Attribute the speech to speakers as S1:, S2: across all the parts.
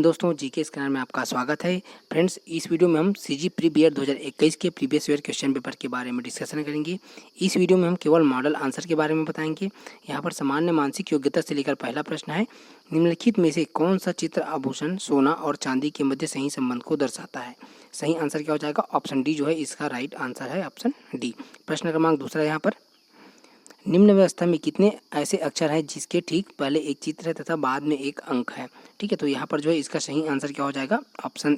S1: दोस्तों, GK scanner में आपका स्वागत है। फ्रेंड्स, इस वीडियो में हम सीजी प्री बी एड 2021 के प्रीवियस ईयर क्वेश्चन पेपर के बारे में डिस्कशन करेंगे। इस वीडियो में हम केवल मॉडल आंसर के बारे में बताएंगे। यहाँ पर सामान्य मानसिक योग्यता से लेकर पहला प्रश्न है, निम्नलिखित में से कौन सा चित्र आभूषण, सोना और चांदी के मध्य सही संबंध को दर्शाता है? सही आंसर क्या हो जाएगा? ऑप्शन डी जो है इसका राइट आंसर है, ऑप्शन डी। प्रश्न क्रमांक दूसरा, यहाँ पर निम्न व्यवस्था में कितने ऐसे अक्षर हैं जिसके ठीक पहले एक चित्र है तथा बाद में एक अंक है? ठीक है, तो यहाँ पर जो है इसका सही आंसर क्या हो जाएगा? ऑप्शन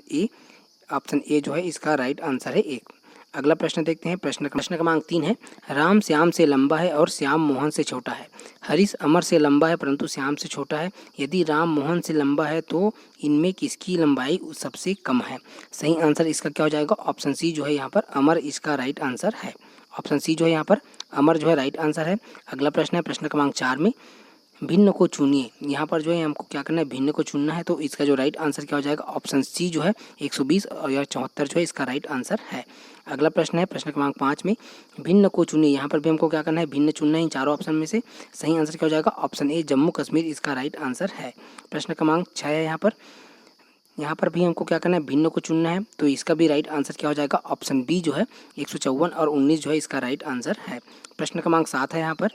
S1: ए जो है इसका राइट आंसर है, एक। अगला प्रश्न देखते हैं। प्रश्न क्रमांक 3 है, राम श्याम से लंबा है और श्याम मोहन से छोटा है। हरीश अमर से लंबा है परंतु श्याम से छोटा है। यदि राम मोहन से लंबा है तो इनमें किसकी लंबाई सबसे कम है? सही आंसर इसका क्या हो जाएगा? ऑप्शन सी जो है यहाँ पर अमर इसका राइट आंसर है। ऑप्शन सी जो है यहाँ पर अमर जो है राइट आंसर है। अगला प्रश्न है प्रश्न क्रमांक 4 में, भिन्न को चुनिए। यहाँ पर जो है हमको क्या करना है? भिन्न को चुनना है। तो इसका जो राइट आंसर क्या हो जाएगा? ऑप्शन सी जो है 120 और या 74 जो है इसका राइट आंसर है। अगला प्रश्न है प्रश्न क्रमांक 5 में, भिन्न को चुनिए। यहाँ पर भी हमको क्या करना है? भिन्न चुनना है इन चारों ऑप्शन में से। सही आंसर क्या हो जाएगा? ऑप्शन ए जम्मू कश्मीर इसका राइट आंसर है। प्रश्न क्रमांक 6 है, यहाँ पर भी हमको क्या करना है? भिन्न को चुनना है। तो इसका भी राइट आंसर क्या हो जाएगा? ऑप्शन बी जो है 154 और 19 जो है इसका राइट आंसर है। प्रश्न क्रमांक 7 है, यहाँ पर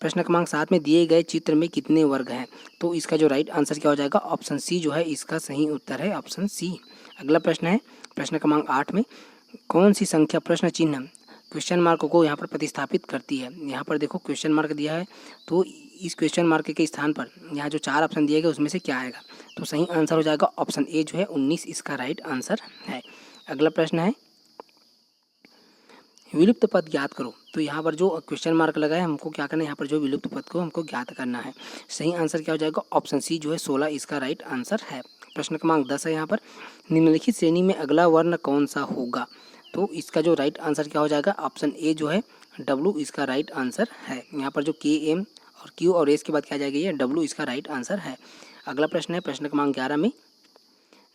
S1: प्रश्न क्रमांक 7 में दिए गए चित्र में कितने वर्ग हैं? तो इसका जो राइट आंसर क्या हो जाएगा? ऑप्शन सी जो है इसका सही उत्तर है, ऑप्शन सी। अगला प्रश्न है प्रश्न क्रमांक 8 में, कौन सी संख्या प्रश्न चिन्ह क्वेश्चन मार्क को यहाँ पर प्रतिस्थापित करती है? यहाँ पर देखो क्वेश्चन मार्क दिया है, तो इस क्वेश्चन मार्क के स्थान पर यहाँ जो 4 ऑप्शन दिए गए उसमें से क्या आएगा? तो सही आंसर हो जाएगा ऑप्शन ए जो है 19 इसका राइट आंसर है। अगला प्रश्न है, विलुप्त पद ज्ञात करो। तो यहाँ पर जो क्वेश्चन मार्क लगा है हमको क्या करना है? यहाँ पर जो विलुप्त पद को हमको ज्ञात करना है। सही आंसर क्या हो जाएगा? ऑप्शन सी जो है 16 इसका राइट आंसर है। प्रश्न क्रमांक 10 है, यहाँ पर निम्नलिखित श्रेणी में अगला वर्ण कौन सा होगा? तो इसका जो राइट आंसर क्या हो जाएगा? ऑप्शन ए जो है डब्लू इसका राइट आंसर है। यहाँ पर जो के एम और क्यू और एस के बाद क्या आ जाएगा? ये डब्लू इसका राइट आंसर है। अगला प्रश्न है प्रश्न क्रमांक 11 में,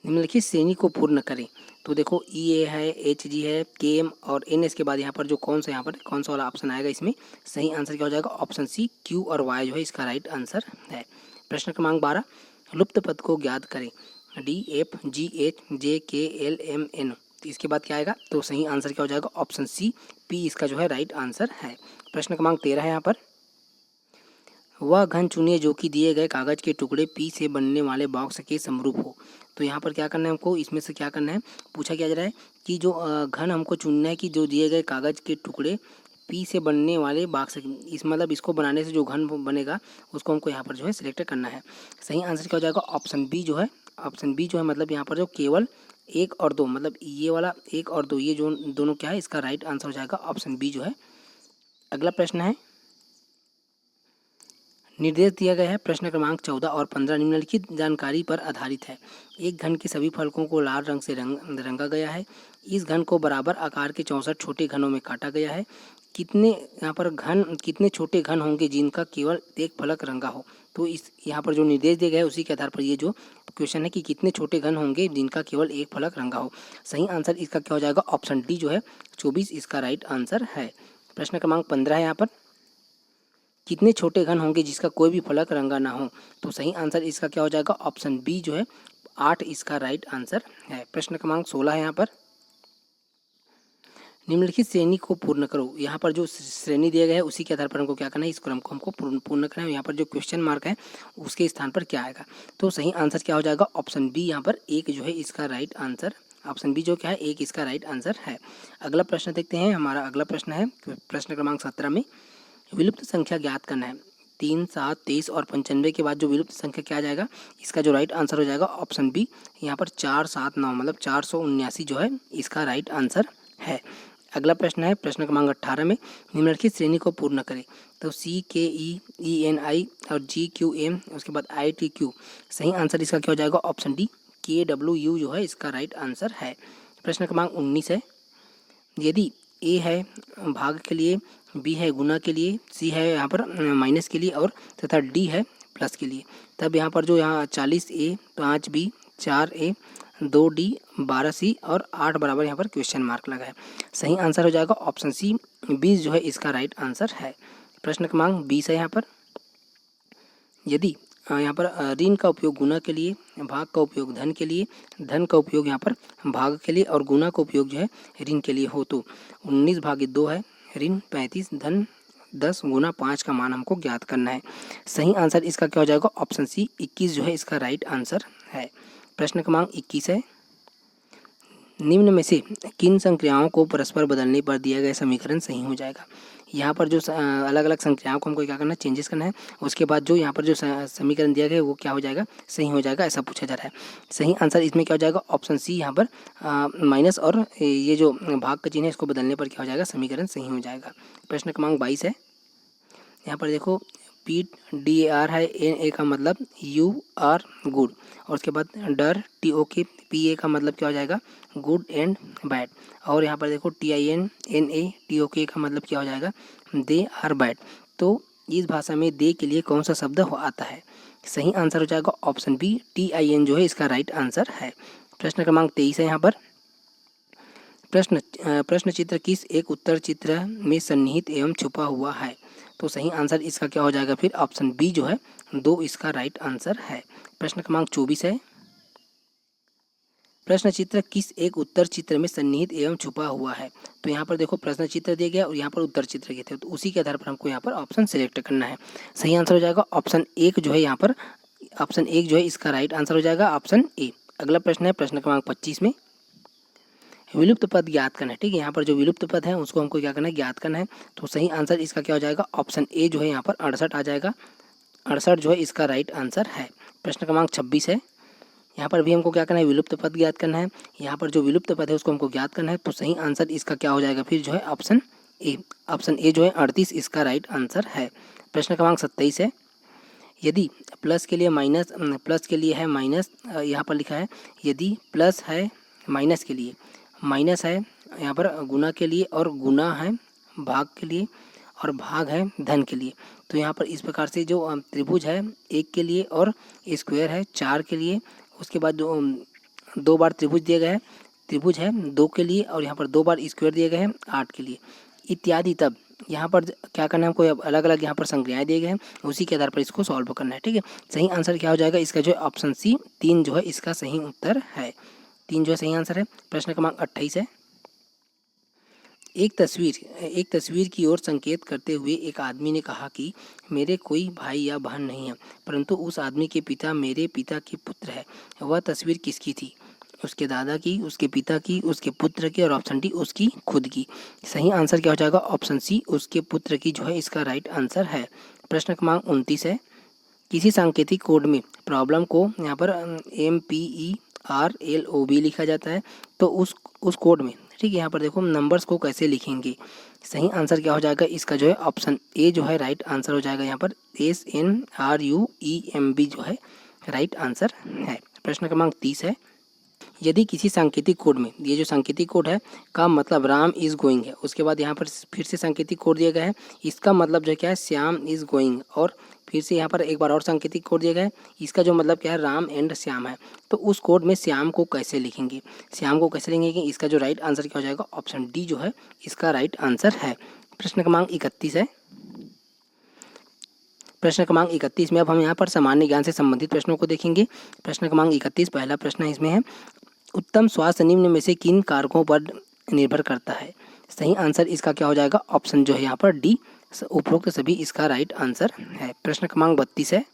S1: निम्नलिखित श्रेणी को पूर्ण करें। तो देखो ई ए है, एच जी है, के एम और एन एस के बाद यहाँ पर कौन सा वाला ऑप्शन आएगा? इसमें सही आंसर क्या हो जाएगा? ऑप्शन सी क्यू और वाई जो है इसका राइट आंसर है। प्रश्न क्रमांक 12, लुप्त पद को ज्ञात करें। D F G H J के एल एम एन, तो इसके बाद क्या आएगा? तो सही आंसर क्या हो जाएगा? ऑप्शन सी पी इसका जो है राइट आंसर है। प्रश्न क्रमांक 13 है, यहाँ पर वह घन चुनिए जो कि दिए गए कागज के टुकड़े पी से बनने वाले बॉक्स के समरूप हो। तो यहाँ पर क्या करना है हमको? इसमें से क्या करना है? पूछा क्या जा रहा है कि जो घन हमको चुनना है कि जो दिए गए कागज के टुकड़े पी से बनने वाले बॉक्स, इस मतलब इसको बनाने से जो घन बनेगा उसको हमको यहाँ पर जो है सिलेक्ट करना है। सही आंसर क्या हो जाएगा? ऑप्शन बी जो है मतलब यहाँ पर जो केवल 1 और 2, मतलब ये वाला 1 और 2 ये जो दोनों क्या है इसका राइट आंसर हो जाएगा ऑप्शन बी जो है। अगला प्रश्न है, निर्देश दिया गया है। प्रश्न क्रमांक 14 और 15 निम्नलिखित जानकारी पर आधारित है। एक घन के सभी फलकों को लाल रंग से रंगा गया है। इस घन को बराबर आकार के 64 छोटे घनों में काटा गया है। कितने छोटे घन होंगे जिनका केवल एक फलक रंगा हो? तो इस यहाँ पर जो निर्देश दिया गया है उसी के आधार पर ये जो क्वेश्चन है कि कितने छोटे घन होंगे जिनका केवल एक फलक रंगा हो। सही आंसर इसका क्या हो जाएगा? ऑप्शन डी जो है 24 इसका राइट आंसर है। प्रश्न क्रमांक 15 है, यहाँ पर कितने छोटे घन होंगे जिसका कोई भी फलक रंगा ना हो? तो सही आंसर इसका क्या हो जाएगा? ऑप्शन बी जो है 8 इसका राइट आंसर है। प्रश्न क्रमांक 16 है, यहाँ पर निम्नलिखित श्रेणी को पूर्ण करो। यहाँ पर जो श्रेणी दिया गया है उसी के आधार पर हमको क्या करना है? इस क्रम को हमको पूर्ण करना है। यहाँ पर जो क्वेश्चन मार्क है उसके स्थान पर क्या आएगा? तो सही आंसर क्या हो जाएगा? ऑप्शन बी यहाँ पर 1 जो है इसका राइट आंसर, ऑप्शन बी जो क्या है 1 इसका राइट आंसर है। अगला प्रश्न देखते हैं। हमारा अगला प्रश्न है प्रश्न क्रमांक 17 में, विलुप्त संख्या ज्ञात करना है। 3, 7, 23 और 95 के बाद जो विलुप्त संख्या क्या आ जाएगा? इसका जो राइट आंसर हो जाएगा ऑप्शन बी, यहाँ पर 4, 7, 9 मतलब 479 जो है इसका राइट आंसर है। अगला प्रश्न है प्रश्न क्रमांक 18 में, निम्नलिखित श्रेणी को पूर्ण करें। तो सी के ई एन आई और जी क्यू एम उसके बाद आई टी क्यू। सही आंसर इसका क्या हो जाएगा? ऑप्शन डी के डब्ल्यू यू जो है इसका राइट आंसर है। प्रश्न क्रमांक 19 है, यदि ए है भाग के लिए, बी है गुना के लिए, सी है यहाँ पर माइनस के लिए और तथा डी है प्लस के लिए, तब यहाँ पर जो यहाँ 40 ए 5 बी 4 ए 2 डी 12 सी और 8 बराबर यहाँ पर क्वेश्चन मार्क लगा है। सही आंसर हो जाएगा ऑप्शन सी 20 जो है इसका राइट आंसर है। प्रश्न क्रमांक 20 है, यहाँ पर यदि यहाँ पर ऋण का उपयोग गुना के लिए, भाग का उपयोग धन के लिए, धन का उपयोग यहाँ पर भाग के लिए और गुना का उपयोग जो है ऋण के लिए हो। तो 19/2 है, ऋण 35, धन 10 गुना 5 का मान हमको ज्ञात करना है। सही आंसर इसका क्या हो जाएगा? ऑप्शन सी 21 जो है इसका राइट आंसर है। प्रश्न क्रमांक 21 है, निम्न में से किन संक्रियाओं को परस्पर बदलने पर दिया गया समीकरण सही हो जाएगा? यहाँ पर जो अलग अलग संख्याओं को हमको क्या करना है? चेंजेस करना है। उसके बाद जो यहाँ पर जो समीकरण दिया गया है वो क्या हो जाएगा? सही हो जाएगा, ऐसा पूछा जा रहा है। सही आंसर इसमें क्या हो जाएगा? ऑप्शन सी यहाँ पर माइनस और ये जो भाग का चिन्ह है इसको बदलने पर क्या हो जाएगा? समीकरण सही हो जाएगा। प्रश्न क्रमांक 22 है, यहाँ पर देखो PDAR है, NA का मतलब यू आर गुड, और उसके बाद डर TOK PA का मतलब क्या हो जाएगा? गुड एंड बैड, और यहाँ पर देखो TINNA TOK का मतलब क्या हो जाएगा? They are bad. तो इस भाषा में दे के लिए कौन सा शब्द आता है? सही आंसर हो जाएगा ऑप्शन बी TIN जो है इसका राइट आंसर है। प्रश्न क्रमांक 23 है, यहाँ पर प्रश्न चित्र किस एक उत्तर चित्र में सन्निहित एवं छुपा हुआ है? तो सही आंसर इसका क्या हो जाएगा? फिर ऑप्शन बी जो है 2 इसका राइट आंसर है। प्रश्न क्रमांक 24 है, प्रश्न चित्र किस एक उत्तर चित्र में सन्निहित एवं छुपा हुआ है? तो यहाँ पर देखो प्रश्न चित्र दिया गया और यहाँ पर उत्तर चित्र दिए थे, तो उसी के आधार पर हमको यहाँ पर ऑप्शन सेलेक्ट करना है। सही आंसर हो जाएगा ऑप्शन 1 जो है, यहाँ पर ऑप्शन 1 जो है इसका राइट आंसर हो जाएगा ऑप्शन ए। अगला प्रश्न है प्रश्न क्रमांक 25 में, विलुप्त पद ज्ञात करना है। ठीक है, यहाँ पर जो विलुप्त पद है उसको हमको क्या करना है? ज्ञात करना है। तो सही आंसर इसका क्या हो जाएगा? ऑप्शन ए जो है यहाँ पर 68 आ जाएगा। 68 जो है इसका राइट आंसर है। प्रश्न क्रमांक 26 है, यहाँ पर भी हमको क्या करना है? विलुप्त पद ज्ञात करना है। यहाँ पर जो विलुप्त पद है उसको हमको ज्ञात करना है। तो सही आंसर इसका क्या हो जाएगा? फिर जो है ऑप्शन ए। ऑप्शन ए जो है 38 इसका राइट आंसर है। प्रश्न क्रमांक 27 है, यदि प्लस के लिए माइनस, प्लस के लिए है माइनस, यहाँ पर लिखा है यदि प्लस है माइनस के लिए, माइनस है यहाँ पर गुना के लिए, और गुना है भाग के लिए, और भाग है धन के लिए। तो यहाँ पर इस प्रकार से जो त्रिभुज है 1 के लिए और स्क्वायर है 4 के लिए, उसके बाद जो 2 बार त्रिभुज दिया गया है, त्रिभुज है 2 के लिए, और यहाँ पर 2 बार स्क्वायर दिए गए हैं 8 के लिए इत्यादि। तब यहाँ पर क्या करना है हमको? अलग अलग यहाँ पर संख्याएं दिए गए हैं, उसी के आधार पर इसको सॉल्व करना है। ठीक है, सही आंसर क्या हो जाएगा? इसका जो है ऑप्शन सी 3 जो है इसका सही उत्तर है। 3 जो है सही आंसर है। प्रश्न क्रमांक 28 है, एक तस्वीर की ओर संकेत करते हुए एक आदमी ने कहा कि मेरे कोई भाई या बहन नहीं है, परंतु उस आदमी के पिता मेरे पिता के पुत्र है। वह तस्वीर किसकी थी? उसके दादा की, उसके पिता की, उसके पुत्र की, और ऑप्शन डी उसकी खुद की। सही आंसर क्या हो जाएगा? ऑप्शन सी उसके पुत्र की जो है इसका राइट आंसर है। प्रश्न क्रमांक 29 है, किसी सांकेतिक कोड में प्रॉब्लम को यहाँ पर MPERLOB लिखा जाता है, तो उस कोड में, ठीक है, यहाँ पर देखो नंबर्स को कैसे लिखेंगे? सही आंसर क्या हो जाएगा? इसका जो है ऑप्शन ए जो है राइट आंसर हो जाएगा। यहाँ पर SNRUEMB जो है राइट आंसर है। प्रश्न क्रमांक 30 है, यदि किसी सांकेतिक कोड में, ये जो सांकेतिक कोड है का मतलब राम इज गोइंग है, उसके बाद यहाँ पर फिर से सांकेतिक कोड दिया गया है, इसका मतलब जो है क्या है? श्याम इज गोइंग, और फिर से यहाँ पर एक बार और सांकेतिक कोड दिया गया है, इसका जो मतलब क्या है? राम एंड श्याम है। तो उस कोड में श्याम को कैसे लिखेंगे? श्याम को कैसे लिखेंगे? इसका जो राइट आंसर क्या हो जाएगा? ऑप्शन डी जो है इसका राइट आंसर है। प्रश्न क्रमांक 31 है, प्रश्न क्रमांक 31 में अब हम यहाँ पर सामान्य ज्ञान से संबंधित प्रश्नों को देखेंगे। प्रश्न क्रमांक 31 पहला प्रश्न इसमें है, उत्तम स्वास्थ्य निम्न में से किन कारकों पर निर्भर करता है? सही आंसर इसका क्या हो जाएगा? ऑप्शन जो है यहाँ पर डी, उपरोक्त सभी इसका राइट आंसर है। प्रश्न क्रमांक 32 है,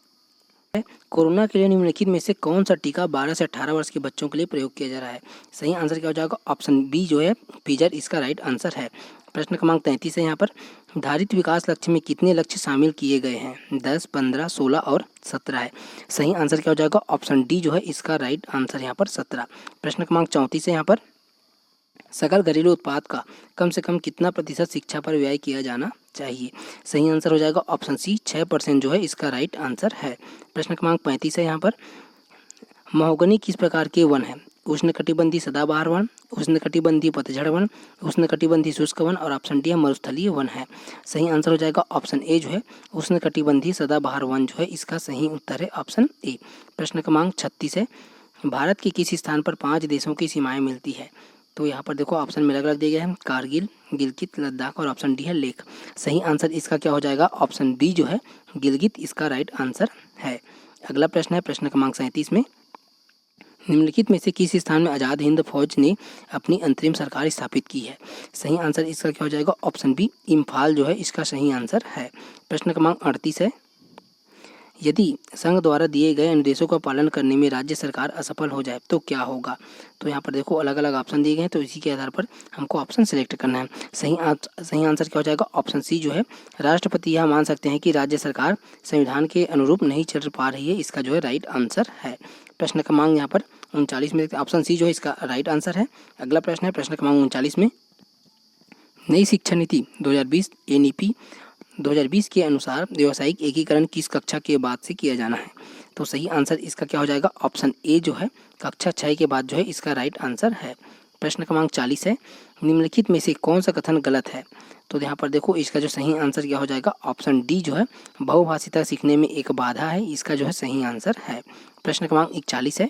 S1: कोरोना के लिए निम्नलिखित में से कौन सा टीका 12 से 18 वर्ष के बच्चों के लिए प्रयोग किया जा रहा है? सही आंसर क्या हो जाएगा? ऑप्शन बी जो है पीजर इसका राइट आंसर है। प्रश्न क्रमांक 33 है, यहाँ पर धारित विकास लक्ष्य में कितने लक्ष्य शामिल किए गए हैं? 10, 15, 16 और 17 है। सही आंसर क्या हो जाएगा? ऑप्शन डी जो है इसका राइट आंसर यहाँ पर 17। प्रश्न क्रमांक 34 है, यहाँ पर सकल घरेलू उत्पाद का कम से कम कितना प्रतिशत शिक्षा पर व्यय किया जाना चाहिए? सही आंसर हो जाएगा ऑप्शन सी 6% जो है इसका राइट आंसर है। प्रश्न क्रमांक 35 है, यहाँ पर महोगनी किस प्रकार के वन है? उष्णकटिबंधीय सदाबहार वन, उष्णकटिबंधीय पतझड़ वन, उष्णकटिबंधीय शुष्क वन, और ऑप्शन डी मरुस्थलीय वन है। सही आंसर हो जाएगा ऑप्शन ए जो है उष्णकटिबंधीय सदाबहार वन जो है इसका सही उत्तर है ऑप्शन ए। प्रश्न क्रमांक 36 है, भारत के किस स्थान पर 5 देशों की सीमाएं मिलती है? तो यहाँ पर देखो ऑप्शन में अलग अलग दिए गए हैं, कारगिल, गिलगित, लद्दाख, और ऑप्शन डी है लेह। सही आंसर इसका क्या हो जाएगा? ऑप्शन बी जो है गिलगित इसका राइट आंसर है। अगला प्रश्न है प्रश्न क्रमांक 37 में, निम्नलिखित में से किस स्थान में आज़ाद हिंद फौज ने अपनी अंतरिम सरकार स्थापित की है? सही आंसर इसका क्या हो जाएगा? ऑप्शन बी इम्फाल जो है इसका सही आंसर है। प्रश्न क्रमांक 38 है, यदि संघ द्वारा दिए गए निर्देशों का पालन करने में राज्य सरकार असफल हो जाए तो क्या होगा? तो यहाँ पर देखो अलग अलग ऑप्शन दिए गए हैं, तो इसी के आधार पर हमको ऑप्शन सिलेक्ट करना है। सही आंसर क्या हो जाएगा? ऑप्शन सी जो है, राष्ट्रपति यह मान सकते हैं कि राज्य सरकार संविधान के अनुरूप नहीं चल पा रही है, इसका जो है राइट आंसर है। प्रश्न क्रमांक यहाँ पर 39 में देखते हैं, ऑप्शन सी जो है इसका राइट आंसर है। अगला प्रश्न है प्रश्न क्रमांक 39 में, नई शिक्षा नीति 2020 NEP 2020 के अनुसार व्यावसायिक एकीकरण किस कक्षा के बाद से किया जाना है? तो सही आंसर इसका क्या हो जाएगा? ऑप्शन ए जो है कक्षा 6 के बाद जो है इसका राइट आंसर है। प्रश्न क्रमांक 40 है, निम्नलिखित में से कौन सा कथन गलत है? तो यहाँ पर देखो इसका जो सही आंसर क्या हो जाएगा? ऑप्शन डी जो है बहुभाषिता सीखने में एक बाधा है, इसका जो है सही आंसर है। प्रश्न क्रमांक 41 है,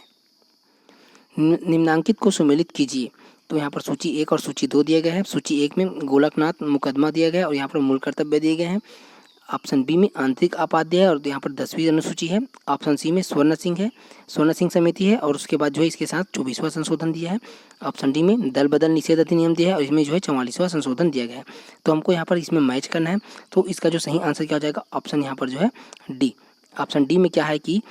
S1: निम्नांकित को सुमेलित कीजिए। तो यहाँ पर सूची 1 और सूची 2 दिए गए हैं। सूची 1 में गोलकनाथ मुकदमा दिया गया है और यहाँ पर मूल कर्तव्य दिए गए हैं। ऑप्शन बी में आंतरिक आपाद्य है और यहाँ पर 10वीं अनुसूची है। ऑप्शन सी में स्वर्ण सिंह है, स्वर्ण सिंह समिति है और उसके बाद जो है इसके साथ 24वां संशोधन दिया है। ऑप्शन डी में दल बदल निषेध अधिनियम दिया है और इसमें जो है 44वां संशोधन दिया गया है। तो हमको यहाँ पर इसमें मैच करना है, तो इसका जो सही आंसर क्या हो जाएगा? ऑप्शन यहाँ पर जो है डी। ऑप्शन डी में क्या है कि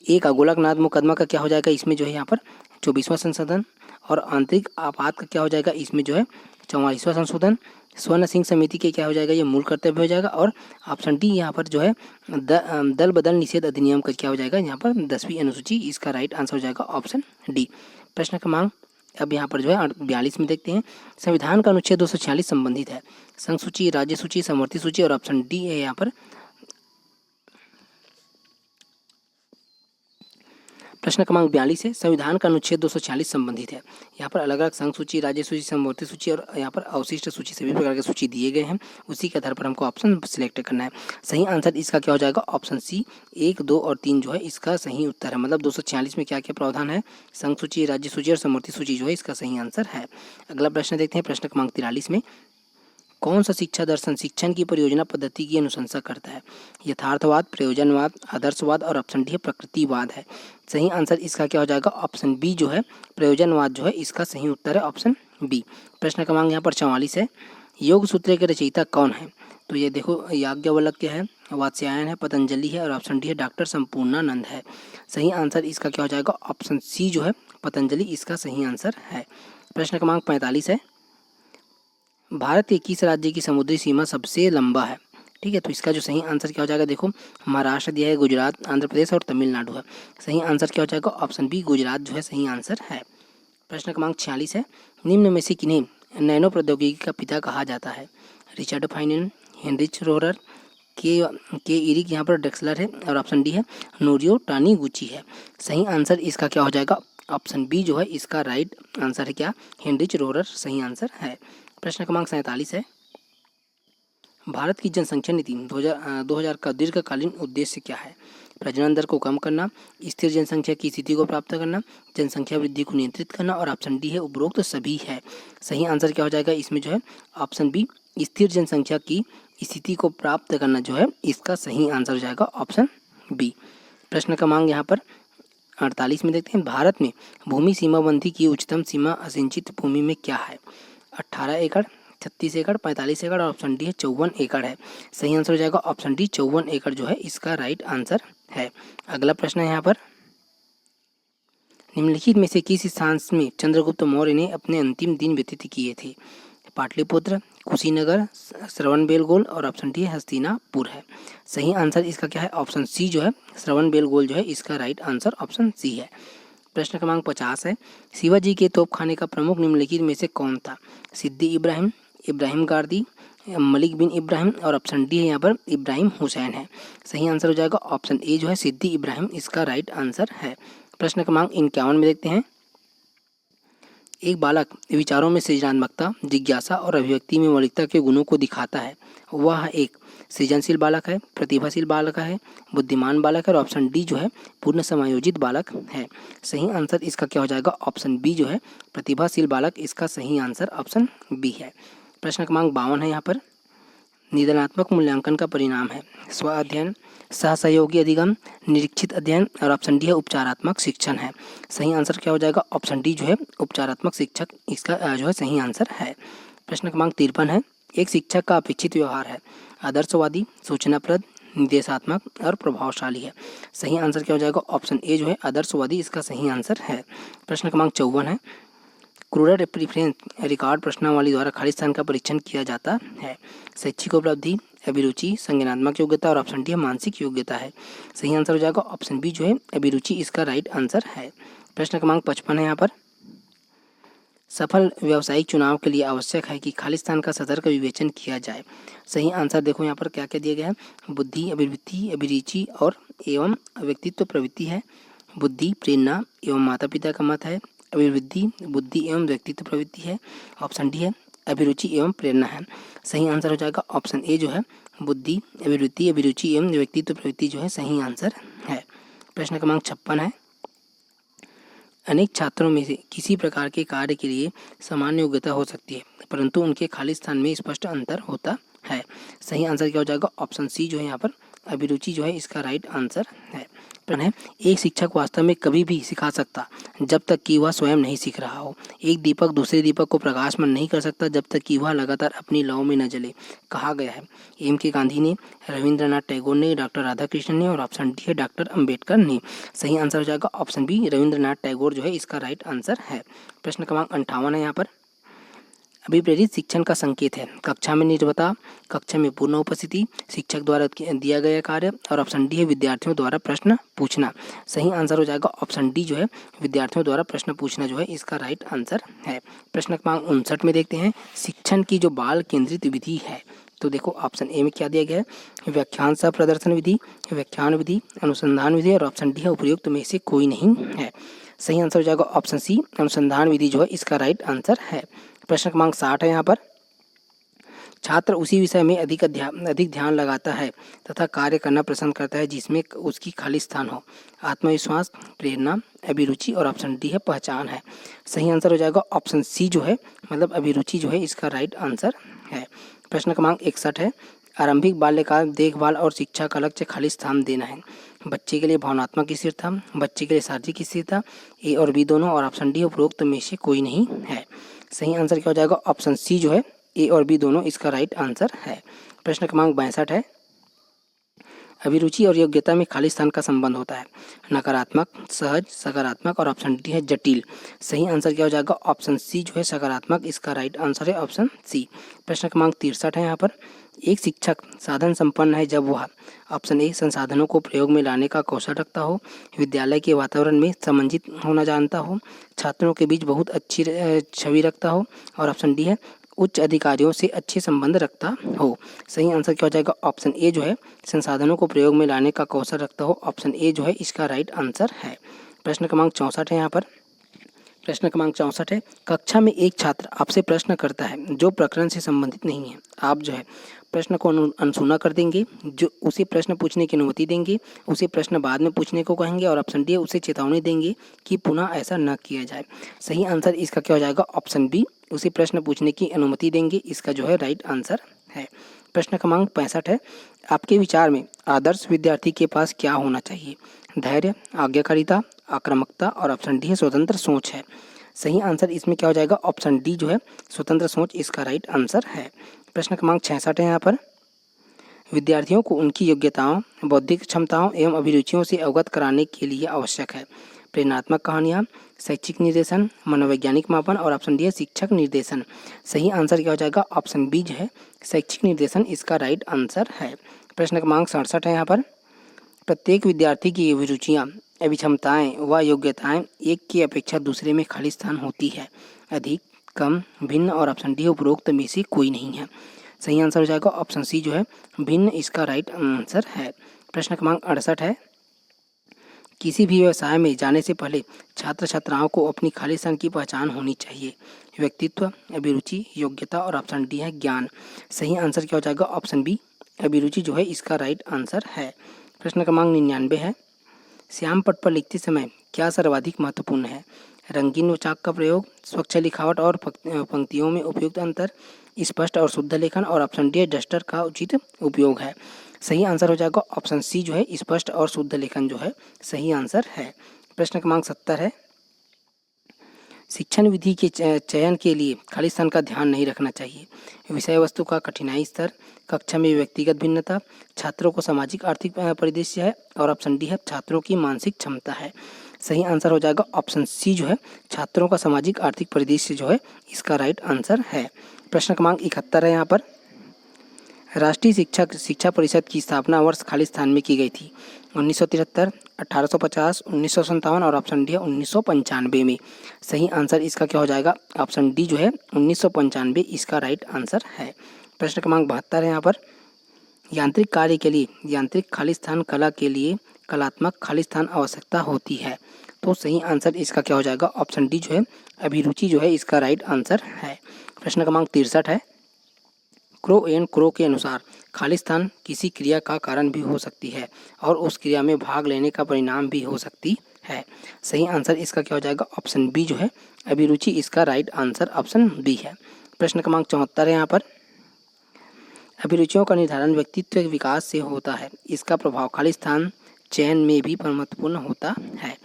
S1: एक गोलकनाथ मुकदमा का क्या हो जाएगा? इसमें जो है यहाँ पर 24वां संशोधन और आंतरिक आपात का क्या हो जाएगा? इसमें जो है 44वां संशोधन। स्वर्ण सिंह समिति के क्या हो जाएगा? ये मूल कर्तव्य हो जाएगा। और ऑप्शन डी यहाँ पर जो है दल बदल निषेध अधिनियम का क्या हो जाएगा? यहाँ पर 10वीं अनुसूची, इसका राइट आंसर हो जाएगा ऑप्शन डी। प्रश्न क्रमांक अब यहाँ पर जो है 42 में देखते हैं, संविधान का अनुच्छेद 246 संबंधित है संघ सूची, राज्य सूची, समवर्ती सूची और ऑप्शन डी है यहाँ पर। प्रश्न क्रमांक 42 है, संविधान का अनुच्छेद 246 संबंधित है। यहाँ पर अलग अलग संघ सूची, राज्य सूची, समवर्ती सूची और यहाँ पर अवशिष्ट सूची, सभी प्रकार की सूची दिए गए हैं। उसी के आधार पर हमको ऑप्शन सिलेक्ट करना है। सही आंसर इसका क्या हो जाएगा? ऑप्शन सी 1, 2 और 3 जो है इसका सही उत्तर है। मतलब 246 में क्या क्या प्रावधान है? संघ सूची, राज्य सूची और समवर्ती सूची जो है इसका सही आंसर है। अगला प्रश्न देखते हैं प्रश्न क्रमांक 43 में, कौन सा शिक्षा दर्शन शिक्षण की परियोजना पद्धति की अनुशंसा करता है? यथार्थवाद, प्रयोजनवाद, आदर्शवाद और ऑप्शन डी है प्रकृतिवाद है। सही आंसर इसका क्या हो जाएगा? ऑप्शन बी जो है प्रयोजनवाद जो है इसका सही उत्तर है, ऑप्शन बी। प्रश्न क्रमांक यहाँ पर 44 है, योग सूत्र के रचयिता कौन है? तो ये देखो याज्ञवल्क्य है, वात्स्यायन है, पतंजलि है और ऑप्शन डी है डॉक्टर संपूर्णानंद है। सही आंसर इसका क्या हो जाएगा? ऑप्शन सी जो है पतंजलि, इसका सही आंसर है। प्रश्न क्रमांक 45 है, भारत के किस राज्य की समुद्री सीमा सबसे लंबा है? ठीक है, तो इसका जो सही आंसर क्या हो जाएगा? देखो महाराष्ट्र दिया है, गुजरात, आंध्र प्रदेश और तमिलनाडु है। सही आंसर क्या हो जाएगा? ऑप्शन बी गुजरात जो है सही आंसर है। प्रश्न क्रमांक 46 है, निम्न में से किन्हें नैनो प्रौद्योगिकी का पिता कहा जाता है? रिचर्ड फाइनन, हेनरिच रोहर, के इरिक यहाँ पर ड्रेक्सलर है और ऑप्शन डी है नोरियो टानीगुची है। सही आंसर इसका क्या हो जाएगा? ऑप्शन बी जो है इसका राइट आंसर है क्या? हेनरिच रोहर सही आंसर है। प्रश्न क्रमांक 47 है, भारत की जनसंख्या नीति 2000 का दीर्घकालीन उद्देश्य क्या है? प्रजनन दर को कम करना, स्थिर जनसंख्या की स्थिति को प्राप्त करना, जनसंख्या वृद्धि को नियंत्रित करना और ऑप्शन डी है उपरोक्त सभी है। सही आंसर क्या हो जाएगा? इसमें जो है ऑप्शन बी स्थिर जनसंख्या की स्थिति को प्राप्त करना जो है इसका सही आंसर हो जाएगा, ऑप्शन बी। प्रश्न क्रमांक यहाँ पर 48 में देखते हैं, भारत में भूमि सीमाबंदी की उच्चतम सीमा असिंचित भूमि में क्या है? 18 एकड़, 36 एकड़, 45 एकड़ और ऑप्शन डी है 54 एकड़ है। सही आंसर हो जाएगा ऑप्शन डी 54 एकड़ जो है इसका राइट आंसर है। अगला प्रश्न है यहाँ पर, निम्नलिखित में से किस स्थान में चंद्रगुप्त मौर्य ने अपने अंतिम दिन व्यतीत किए थे? पाटलिपुत्र, कुशीनगर, श्रवणबेलगोल और ऑप्शन डी हस्तिनापुर है। सही आंसर इसका क्या है? ऑप्शन सी जो है श्रवणबेलगोल जो है इसका राइट आंसर ऑप्शन सी है। प्रश्न क्रमांक 50 है, शिवाजी के तोपखाने का प्रमुख निम्नलिखित में से कौन था? सिद्दी इब्राहिम, इब्राहिम गारदी, मलिक बिन इब्राहिम और ऑप्शन डी है यहाँ पर इब्राहिम हुसैन है। सही आंसर हो जाएगा ऑप्शन ए जो है सिद्दी इब्राहिम, इसका राइट आंसर है। प्रश्न क्रमांक 51 में देखते हैं, एक बालक विचारों में सृजनात्मकता, जिज्ञासा और अभिव्यक्ति में मौलिकता के गुणों को दिखाता है, वह एक सृजनशील बालक है, प्रतिभाशील बालक है, बुद्धिमान बालक है और ऑप्शन डी जो है पूर्ण समायोजित बालक है। सही आंसर इसका क्या हो जाएगा? ऑप्शन बी जो है प्रतिभाशील बालक, इसका सही आंसर ऑप्शन बी है। प्रश्न क्रमांक 52 है यहाँ पर, निदानात्मक मूल्यांकन का परिणाम है। स्व अध्ययन, सहसहयोगी अधिगम, निरीक्षित अध्ययन और ऑप्शन डी है उपचारात्मक शिक्षण है। सही आंसर क्या हो जाएगा? ऑप्शन डी जो है उपचारात्मक शिक्षक इसका जो है सही आंसर है। प्रश्न क्रमांक 53 है, एक शिक्षक का अपेक्षित व्यवहार है आदर्शवादी, सूचनाप्रद, निर्देशात्मक और प्रभावशाली है। सही आंसर क्या हो जाएगा? ऑप्शन ए जो है आदर्शवादी इसका सही आंसर है। प्रश्न क्रमांक 54 है, क्रूरर प्रीफ्रेंस रिकॉर्ड प्रश्नावली द्वारा खाली स्थान का परीक्षण किया जाता है। शैक्षिक उपलब्धि, अभिरुचि, संज्ञानात्मक योग्यता और ऑप्शन डी है मानसिक योग्यता है। सही आंसर हो जाएगा ऑप्शन बी जो है अभिरुचि इसका राइट आंसर है। प्रश्न क्रमांक 55 है यहाँ पर, सफल व्यावसायिक चुनाव के लिए आवश्यक है कि खाली स्थान का सतर्क विवेचन किया जाए। सही आंसर देखो यहाँ पर क्या क्या दिया गया है। बुद्धि, अभिवृत्ति, अभिरुचि और एवं व्यक्तित्व प्रवृत्ति है। बुद्धि, प्रेरणा एवं माता पिता का मत है। अभिवृद्धि, बुद्धि एवं व्यक्तित्व प्रवृत्ति है। ऑप्शन डी है अभिरुचि एवं प्रेरणा है। सही आंसर हो जाएगा ऑप्शन ए जो है बुद्धि, अभिवृत्ति, अभिरुचि एवं व्यक्तित्व प्रवृत्ति जो है सही आंसर है। प्रश्न क्रमांक 56 है, अनेक छात्रों में से किसी प्रकार के कार्य के लिए समान योग्यता हो सकती है परंतु उनके खाली स्थान में स्पष्ट अंतर होता है। सही आंसर क्या हो जाएगा? ऑप्शन सी जो है यहाँ पर अभिरुचि जो है इसका राइट आंसर है। है एक शिक्षक वास्तव में कभी भी सिखा सकता जब तक कि वह स्वयं नहीं सीख रहा हो। एक दीपक दूसरे दीपक को प्रकाशमान नहीं कर सकता जब तक कि वह लगातार अपनी लौ में न जले, कहा गया है। एम के गांधी ने, रविंद्रनाथ टैगोर ने, डॉक्टर राधाकृष्णन ने और ऑप्शन डी है डॉक्टर अंबेडकर ने। सही आंसर हो जाएगा ऑप्शन बी रविंद्रनाथ टैगोर जो है इसका राइट आंसर है। प्रश्न क्रमांक 58 है यहाँ पर, अभिप्रेरित शिक्षण का संकेत है कक्षा में निर्भरता, कक्षा में पूर्ण उपस्थिति, शिक्षक द्वारा दिया गया कार्य और ऑप्शन डी है विद्यार्थियों द्वारा प्रश्न पूछना। सही आंसर हो जाएगा ऑप्शन डी जो है विद्यार्थियों द्वारा प्रश्न पूछना जो है इसका राइट आंसर है। प्रश्न क्रमांक 59 में देखते हैं, शिक्षण की जो बाल केंद्रित विधि है तो देखो ऑप्शन ए में क्या दिया गया है, व्याख्यान सह प्रदर्शन विधि, व्याख्यान विधि, अनुसंधान विधि और ऑप्शन डी है उपयुक्त में से कोई नहीं है। सही आंसर हो जाएगा ऑप्शन सी अनुसंधान विधि जो है इसका राइट आंसर है। प्रश्न क्रमांक 60 है यहाँ पर, छात्र उसी विषय में अधिक ध्यान लगाता है तथा कार्य करना पसंद करता है जिसमें उसकी खाली स्थान हो। आत्मविश्वास, प्रेरणा, अभिरुचि और ऑप्शन डी है पहचान है। सही आंसर हो जाएगा ऑप्शन सी जो है मतलब अभिरुचि जो है इसका राइट आंसर है। प्रश्न क्रमांक 61 है, आरंभिक बाल्यकाल देखभाल और शिक्षा का लक्ष्य खाली स्थान देना है। बच्चे के लिए भावनात्मक स्थिरता, बच्चे के लिए शारीरिक स्थिरता, ए और बी दोनों और ऑप्शन डी उपरोक्त में से कोई नहीं है। सही आंसर क्या हो जाएगा? ऑप्शन सी जो है ए और बी दोनों इसका राइट आंसर है। प्रश्न क्रमांक 62 है, अभिरुचि और योग्यता में खाली स्थान का संबंध होता है नकारात्मक, सहज, सकारात्मक और ऑप्शन डी है जटिल। सही आंसर क्या हो जाएगा? ऑप्शन सी जो है सकारात्मक इसका राइट आंसर है ऑप्शन सी। प्रश्न क्रमांक 63 है यहाँ पर, एक शिक्षक साधन संपन्न है जब वह ऑप्शन ए संसाधनों को प्रयोग में लाने का कौशल रखता हो, विद्यालय के वातावरण में समंजित होना जानता हो, छात्रों के बीच बहुत अच्छी छवि रखता हो और ऑप्शन डी है उच्च अधिकारियों से अच्छे संबंध रखता हो। सही आंसर क्या हो जाएगा? ऑप्शन ए जो है संसाधनों को प्रयोग में लाने का कौशल रखता हो, ऑप्शन ए जो है इसका राइट आंसर है। प्रश्न क्रमांक 64 है यहाँ पर, प्रश्न क्रमांक 64 है, कक्षा में एक छात्र आपसे प्रश्न करता है जो प्रकरण से संबंधित नहीं है। आप जो है प्रश्न को अनसुना कर देंगे, जो उसे प्रश्न पूछने की अनुमति देंगे, उसे प्रश्न बाद में पूछने को कहेंगे और ऑप्शन डी उसे चेतावनी देंगे कि पुनः ऐसा न किया जाए। सही आंसर इसका क्या हो जाएगा? ऑप्शन बी उसे प्रश्न पूछने की अनुमति देंगे, इसका जो है राइट आंसर है। प्रश्न क्रमांक 65 है, आपके विचार में आदर्श विद्यार्थी के पास क्या होना चाहिए? धैर्य, आज्ञाकारिता, आक्रामकता और ऑप्शन डी है स्वतंत्र सोच है। सही आंसर इसमें क्या हो जाएगा? ऑप्शन डी जो है स्वतंत्र सोच इसका राइट आंसर है। प्रश्न क्रमांक 66 है यहाँ पर, विद्यार्थियों को उनकी योग्यताओं, बौद्धिक क्षमताओं एवं अभिरुचियों से अवगत कराने के लिए आवश्यक है प्रेरणात्मक कहानियाँ, शैक्षिक निर्देशन, मनोवैज्ञानिक मापन और ऑप्शन डी है शिक्षक निर्देशन। सही आंसर क्या हो जाएगा? ऑप्शन बी जो है शैक्षिक निर्देशन इसका राइट आंसर है। प्रश्न क्रमांक 67 है यहाँ पर, प्रत्येक विद्यार्थी की अभिरुचियाँ, अभिक्षमताएँ व योग्यताएँ एक की अपेक्षा दूसरे में खाली स्थान होती है, अधिक, कम, भिन्न और ऑप्शन डी उपरोक्त में से कोई नहीं है। सही आंसर हो जाएगा ऑप्शन सी जो है भिन्न इसका राइट आंसर है। प्रश्न क्रमांक 68 है, किसी भी व्यवसाय में जाने से पहले छात्र छात्राओं को अपनी खाली स्थान की पहचान होनी चाहिए, व्यक्तित्व, अभिरुचि, योग्यता और ऑप्शन डी है ज्ञान। सही आंसर क्या हो जाएगा? ऑप्शन बी अभिरुचि जो है इसका राइट आंसर है। प्रश्न क्रमांक 99 है, श्याम पट पर लिखते समय क्या सर्वाधिक महत्वपूर्ण है? रंगीन व चाक का प्रयोग, स्वच्छ लिखावट और पंक्तियों में उपयुक्त अंतर, स्पष्ट और शुद्ध लेखन, और ऑप्शन डी डस्टर का उचित उपयोग है। सही आंसर हो जाएगा ऑप्शन सी जो है स्पष्ट और शुद्ध लेखन जो है सही आंसर है। प्रश्न क्रमांक 70 है, शिक्षण विधि के चयन के लिए खाली स्थान का ध्यान नहीं रखना चाहिए। विषय वस्तु का कठिनाई स्तर, कक्षा में व्यक्तिगत भिन्नता, छात्रों को सामाजिक आर्थिक परिदृश्य है, और ऑप्शन डी है छात्रों की मानसिक क्षमता है। सही आंसर हो जाएगा ऑप्शन सी जो है छात्रों का सामाजिक आर्थिक परिदृश्य जो है इसका राइट आंसर है। प्रश्न क्रमांक 71 है यहाँ पर, राष्ट्रीय शिक्षा परिषद की स्थापना वर्ष खाली स्थान में की गई थी। 1973, 1850, 1957 और ऑप्शन डी है 1995 में। सही आंसर इसका क्या हो जाएगा ऑप्शन डी जो है 1995 इसका राइट आंसर है। प्रश्न क्रमांक 72 है यहाँ पर, यांत्रिक कार्य के लिए यांत्रिक खाली स्थान कला के लिए कलात्मक खाली स्थान आवश्यकता होती है। तो सही आंसर इसका क्या हो जाएगा ऑप्शन डी जो है अभिरुचि जो है इसका राइट आंसर है। प्रश्न क्रमांक 63 है, क्रो एंड क्रो के अनुसार खाली स्थान किसी क्रिया का कारण भी हो सकती है और उस क्रिया में भाग लेने का परिणाम भी हो सकती है। सही आंसर इसका क्या हो जाएगा ऑप्शन बी जो है अभिरुचि इसका राइट आंसर ऑप्शन बी है। प्रश्न क्रमांक 74 है यहाँ पर, अभिरुचियों का निर्धारण व्यक्तित्व के विकास से होता है, इसका प्रभाव खाली स्थान चयन में भी महत्वपूर्ण होता है।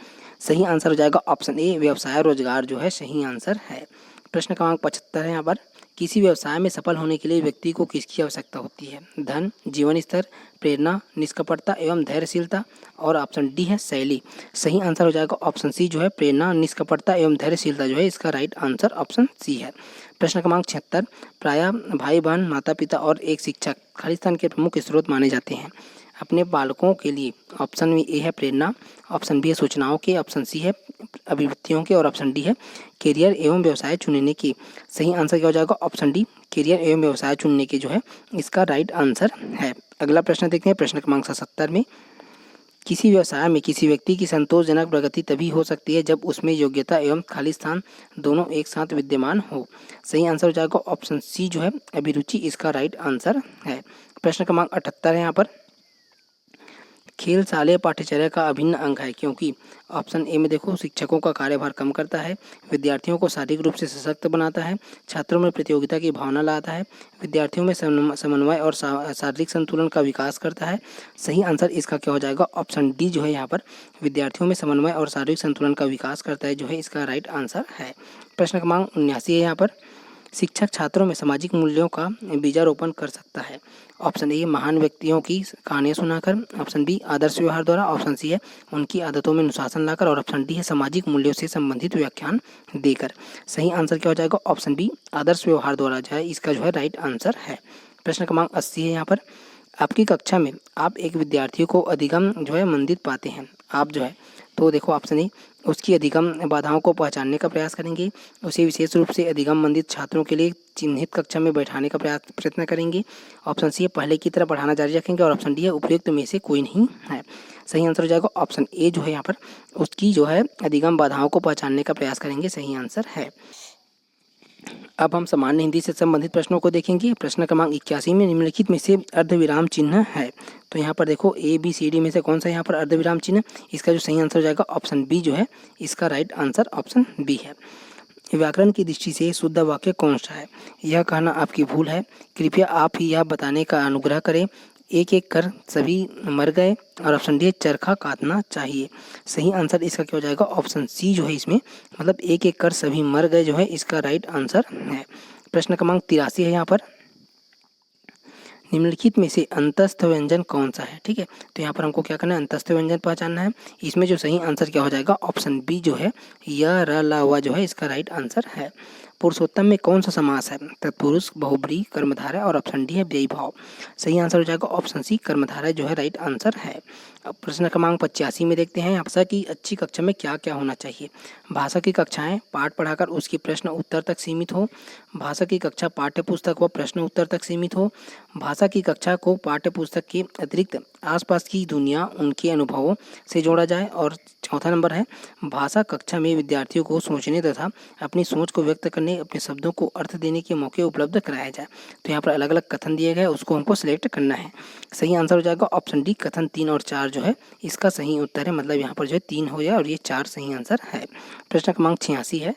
S1: सही आंसर हो जाएगा ऑप्शन ए व्यवसाय रोजगार जो है सही आंसर है। प्रश्न क्रमांक 75 है यहाँ पर, किसी व्यवसाय में सफल होने के लिए व्यक्ति को किसकी आवश्यकता होती है? धन, जीवन स्तर, प्रेरणा, निष्कपटता एवं धैर्यशीलता, और ऑप्शन डी है शैली। सही आंसर हो जाएगा ऑप्शन सी जो है प्रेरणा, निष्कपटता एवं धैर्यशीलता जो है इसका राइट आंसर ऑप्शन सी है। प्रश्न क्रमांक 76, प्रायः भाई बहन, माता पिता और एक शिक्षक खाली स्थान के प्रमुख स्रोत माने जाते हैं अपने बालकों के लिए। ऑप्शन में ए है प्रेरणा, ऑप्शन बी है सूचनाओं के, ऑप्शन सी है अभिवृत्तियों के, और ऑप्शन डी है करियर एवं व्यवसाय चुनने की। सही आंसर क्या हो जाएगा ऑप्शन डी करियर एवं व्यवसाय चुनने के जो है इसका राइट आंसर है। अगला प्रश्न देखते हैं, प्रश्न क्रमांक 77 में, किसी व्यवसाय में किसी व्यक्ति की संतोषजनक प्रगति तभी हो सकती है जब उसमें योग्यता एवं खाली स्थान दोनों एक साथ विद्यमान हो। सही आंसर हो जाएगा ऑप्शन सी जो है अभिरुचि इसका राइट आंसर है। प्रश्न क्रमांक 78 है यहाँ पर, खेल शालेय पाठ्यचर्या का अभिन्न अंग है क्योंकि ऑप्शन ए में देखो शिक्षकों का कार्यभार कम करता है, विद्यार्थियों को शारीरिक रूप से सशक्त बनाता है, छात्रों में प्रतियोगिता की भावना लाता है, विद्यार्थियों में समन्वय और शारीरिक संतुलन का विकास करता है। सही आंसर इसका क्या हो जाएगा ऑप्शन डी जो है यहाँ पर विद्यार्थियों में समन्वय और शारीरिक संतुलन का विकास करता है जो है इसका राइट आंसर है। प्रश्न क्रमांक 79 है यहाँ पर, शिक्षक छात्रों में सामाजिक मूल्यों का बीजारोपण कर सकता है। ऑप्शन ए महान व्यक्तियों की कहानियाँ सुनाकर, ऑप्शन बी आदर्श व्यवहार द्वारा, ऑप्शन सी है उनकी आदतों में अनुशासन लाकर, और ऑप्शन डी है सामाजिक मूल्यों से संबंधित व्याख्यान देकर। सही आंसर क्या हो जाएगा ऑप्शन बी आदर्श व्यवहार द्वारा जो है इसका जो है राइट आंसर है। प्रश्न क्रमांक 80 है यहाँ पर, आपकी कक्षा में आप एक विद्यार्थी को अधिगम जो है मंदित पाते हैं, आप जो है तो देखो ऑप्शन ए उसकी अधिगम बाधाओं को पहचानने का प्रयास करेंगे, उसे विशेष रूप से अधिगम मंदित छात्रों के लिए चिन्हित कक्षा में बैठाने का प्रयत्न करेंगे, ऑप्शन सी है पहले की तरह पढ़ाना जारी रखेंगे, और ऑप्शन डी है उपयुक्त में से कोई नहीं है। सही आंसर हो जाएगा ऑप्शन ए जो है यहाँ पर उसकी जो है अधिगम बाधाओं को पहचानने का प्रयास करेंगे, सही आंसर है। अब हम सामान्य हिंदी से संबंधित प्रश्नों को देखेंगे। प्रश्न क्रमांक 81 में निम्नलिखित में से अर्धविराम चिन्ह है, तो यहाँ पर देखो ए बी सी डी में से कौन सा यहाँ पर अर्धविराम चिन्ह, इसका जो सही आंसर हो जाएगा ऑप्शन बी जो है इसका राइट आंसर ऑप्शन बी है। व्याकरण की दृष्टि से शुद्ध वाक्य कौन सा है? यह कहना आपकी भूल है, कृपया आप ही यह बताने का अनुग्रह करें, एक एक कर सभी मर गए, और ऑप्शन डी चरखा काटना चाहिए। सही आंसर इसका क्या हो जाएगा ऑप्शन सी जो है इसमें मतलब एक एक कर सभी मर गए जो है इसका राइट आंसर है। प्रश्न क्रमांक 83 है यहाँ पर, निम्नलिखित में से अंतस्थ व्यंजन कौन सा है? ठीक है, तो यहाँ पर हमको क्या करना है अंतस्थ व्यंजन पहचानना है। इसमें जो सही आंसर क्या हो जाएगा ऑप्शन बी जो है य र ल व जो है इसका राइट आंसर है। पुरुषोत्तम में कौन सा समास है? तत्पुरुष, बहुब्री, कर्मधारय, और ऑप्शन डी है व्ययी भाव। सही आंसर हो जाएगा ऑप्शन सी कर्मधारय जो है राइट आंसर है। अब प्रश्न क्रमांक 85 में देखते हैं भाषा की अच्छी कक्षा में क्या क्या होना चाहिए। भाषा की कक्षाएं पाठ पढ़ाकर उसके प्रश्न उत्तर तक सीमित हो, भाषा की कक्षा पाठ्य पुस्तक व प्रश्न उत्तर तक सीमित हो, भाषा की कक्षा को पाठ्य पुस्तक के अतिरिक्त आसपास की दुनिया उनके अनुभवों से जोड़ा जाए, और चौथा नंबर है भाषा कक्षा में विद्यार्थियों को सोचने तथा अपनी सोच को व्यक्त करने, अपने शब्दों को अर्थ देने के मौके उपलब्ध कराया जाए। तो यहाँ पर अलग अलग कथन दिए गए, उसको हमको सिलेक्ट करना है। सही आंसर हो जाएगा ऑप्शन डी, कथन 3 और 4 जो है इसका सही उत्तर है। मतलब यहाँ पर जो है 3 हो जाए और ये 4 सही आंसर है। प्रश्न क्रमांक 86 है,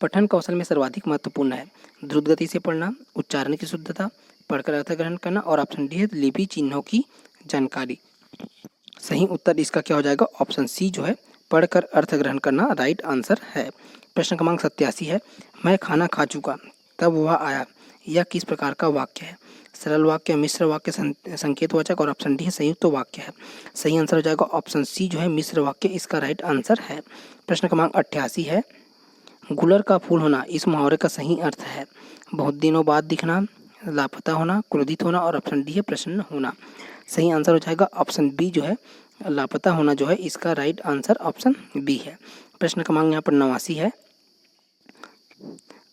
S1: पठन कौशल में सर्वाधिक महत्वपूर्ण है द्रुत गति से पढ़ना, उच्चारण की शुद्धता, पढ़कर अर्थ ग्रहण करना, और ऑप्शन डी है लिपि चिन्हों की जानकारी। सही उत्तर इसका क्या हो जाएगा? ऑप्शन सी जो है पढ़कर अर्थ ग्रहण करना राइट आंसर है। प्रश्न क्रमांक 87 है, मैं खाना खा चुका तब वह आया, यह किस प्रकार का वाक्य है? सरल वाक्य, मिश्र वाक्य, संकेतवाचक, और ऑप्शन डी है संयुक्त वाक्य है। सही आंसर हो जाएगा ऑप्शन सी जो है मिश्र वाक्य, इसका राइट आंसर है। प्रश्न क्रमांक 88 है, गुलर का फूल होना इस मुहावरे का सही अर्थ है? बहुत दिनों बाद दिखना, लापता होना, क्रोधित होना, और ऑप्शन डी है प्रसन्न होना। सही आंसर हो जाएगा ऑप्शन बी जो है लापता होना जो है इसका राइट आंसर ऑप्शन बी है। प्रश्न क्रमांक यहाँ पर 89 है,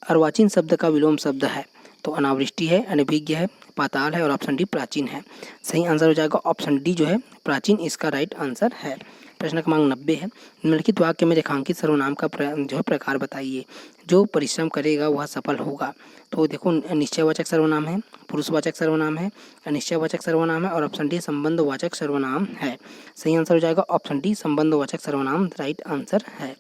S1: अर्वाचीन शब्द का विलोम शब्द है? तो अनावृष्टि है, अनभिज्ञ है, पाताल है, और ऑप्शन डी प्राचीन है। सही आंसर हो जाएगा ऑप्शन डी जो है प्राचीन, इसका राइट आंसर है। प्रश्न क्रमांक 90 है, निम्नलिखित वाक्य में रेखांकित सर्वनाम का जो है प्रकार बताइए। जो परिश्रम करेगा वह सफल होगा। तो देखो निश्चयवाचक सर्वनाम है, पुरुषवाचक सर्वनाम है, अनिश्चयवाचक सर्वनाम है, और ऑप्शन डी संबंधवाचक सर्वनाम है। सही आंसर हो जाएगा ऑप्शन डी संबंधवाचक सर्वनाम राइट आंसर है।